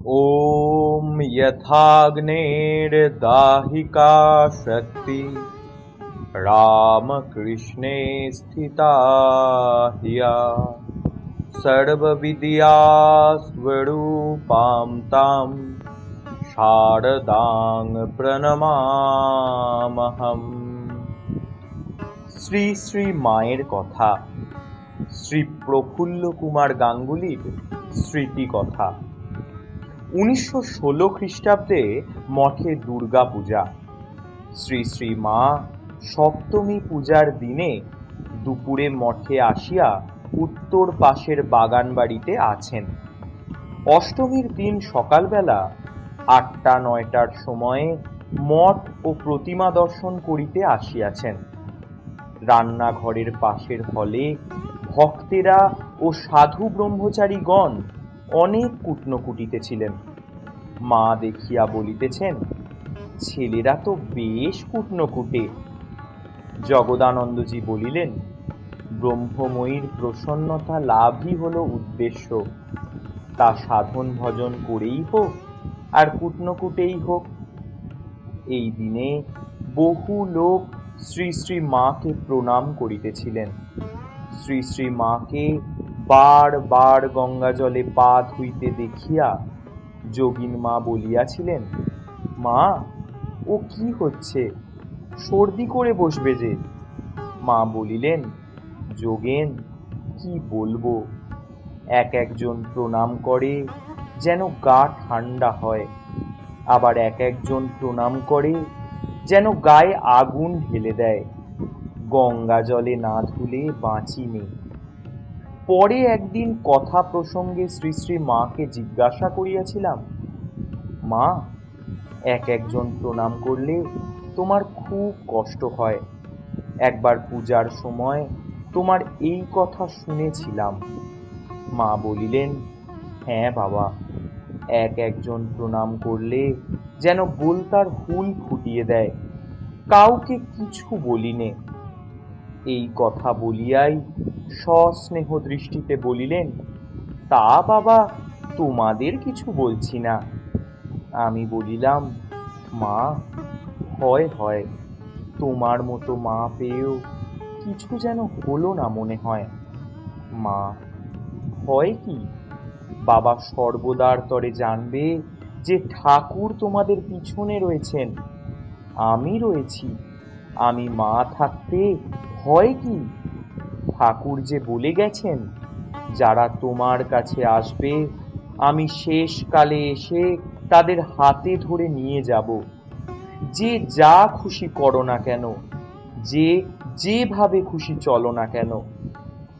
ॐ यथाग्नेर्दाहिका शक्ति रामकृष्णे स्थिता ह्या सर्वविद्यास्वरूपां तां शारदां प्रणमामहम्। শ্রী শ্রী মায়ের কথা। শ্রী প্রফুল্ল কুমার গাঙ্গুলির স্মৃতি কথা। 1916 খ্রিস্টাব্দে মঠে দুর্গা পূজা। শ্রী শ্রী মা সপ্তমী পূজার দিনে দুপুরে মঠে আসিয়া উত্তর পাশের বাগান বাড়িতে আছেন। অষ্টমীর দিন সকালবেলা 8টা-9টার সময়ে মঠ ও প্রতিমা দর্শন করিতে আসিয়াছেন। রান্নাঘরের পাশের হলে ভক্তেরা ও সাধু ব্রহ্মচারীগণ অনেক কুটনো কুটিতেছিলেন। মা দেখিয়া বলিতেছেন, ছেলেরা তো বেশ কুটনো কুটে। জগদানন্দজি বলিলেন, ব্রহ্মময়ীর প্রসন্নতা লাভই হলো উদ্দেশ্য। তা সাধন ভজন করেই হোক আর কুটনো কুটেই হোক। এই দিনে বহু লোক শ্রী শ্রী মাকে প্রণাম করিতেছিলেন। শ্রী শ্রী মাকে বার গঙ্গা জলে পা ধুইতে দেখিয়া যোগিন মা বলিয়াছিলেন, মা, ও কি হচ্ছে, সর্দি করে বসবে যে। মা বলিলেন, যোগেন, কি বলবো, একজন প্রণাম করে যেন গা ঠান্ডা হয়, আবার একজন প্রণাম করে যেন গায়ে আগুন ঢেলে দেয়। গঙ্গা জলে না ধুলে বাঁচি নেই। পরে একদিন কথা প্রসঙ্গে শ্রী শ্রী মাকে জিজ্ঞাসা করিয়াছিলাম, মা, একজন প্রণাম করলে তোমার খুব কষ্ট হয়। একবার পূজার সময় তোমার এই কথা শুনেছিলাম। মা বলিলেন, হ্যাঁ বাবা, একজন প্রণাম করলে যেন বলতার হুল ফুটিয়ে দেয়। কাউকে কিছু বলিনে। এই কথা বলিয়াই সস্নেহ দৃষ্টিতে বলিলেন, তা বাবা, তোমাদের কিছু বলছি না। আমি বলিলাম, মা, হয় তোমার মতো মা পেয়েও কিছু যেন হলো না মনে হয়। মা, হয় কি, বাবা সর্বদার তরে জানবে যে ঠাকুর তোমাদের পিছনে রয়েছেন, আমি রয়েছি। আমি মা থাকতে হয় কি, ঠাকুর যে বলে গেছেন, যারা তোমার কাছে আসবে আমি শেষকালে এসে তাদের হাতে ধরে নিয়ে যাব। যে যা খুশি করো না কেন, যে যেভাবে খুশি চলো না কেন,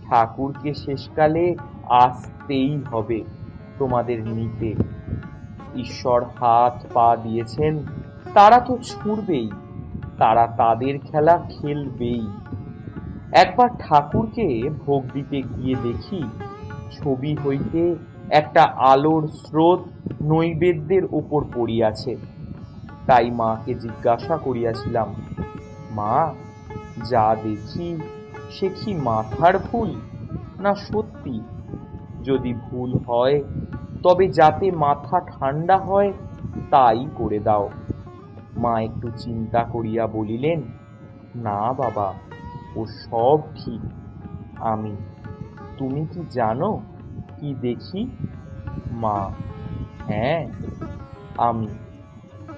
ঠাকুরকে শেষকালে আসতেই হবে তোমাদের নিতে। ঈশ্বর হাত পা দিয়েছেন, তারা তো ছুঁড়বেই, তারা তাদের খেলা খেলবেই। একবার ঠাকুরকে ভোগ দিতে গিয়ে দেখি ছবি হইতে একটা আলোর স্রোত নৈবেদ্যের ওপর পড়িয়াছে। তাই মাকে জিজ্ঞাসা করিয়াছিলাম, মা, যা দেখি সে কি মাথার ভুল না সত্যি? যদি ভুল হয় তবে যাতে মাথা ঠান্ডা হয় তাই করে দাও। মা একটু চিন্তা করিয়া বলিলেন, না বাবা, ও সব ঠিক। তুমি কি জানো কি দেখি? মা, হ্যাঁ, আমি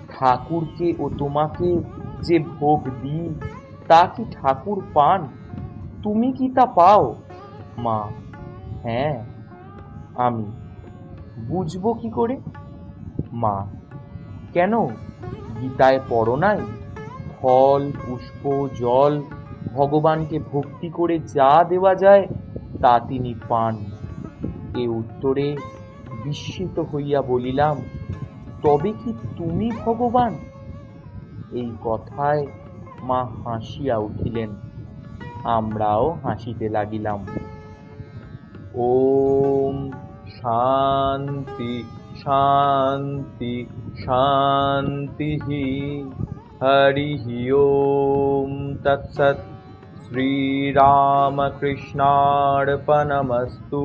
ঠাকুরকে ও তোমাকে যে ভোগ দিই তা কি ঠাকুর পান? তুমি কি তা পাও? মা, হ্যাঁ, আমি বুঝবো কি করে? মা, কেন, গীতায় পড়ো নাই, ফল পুষ্প জল ভগবানকে ভক্তি করে যা দেওয়া যায় তা তিনি পান। এ উত্তরে বিস্মিত হইয়া বলিলাম, তবে কি তুমি ভগবান? এই কথায় মা হাসিয়া উঠিলেন। আমরাও হাসিতে লাগিলাম। ওম শান্তি শান্তি শান্তি। হরি ওম তৎসৎ। শ্রীরামকৃষ্ণার্পণমস্তু।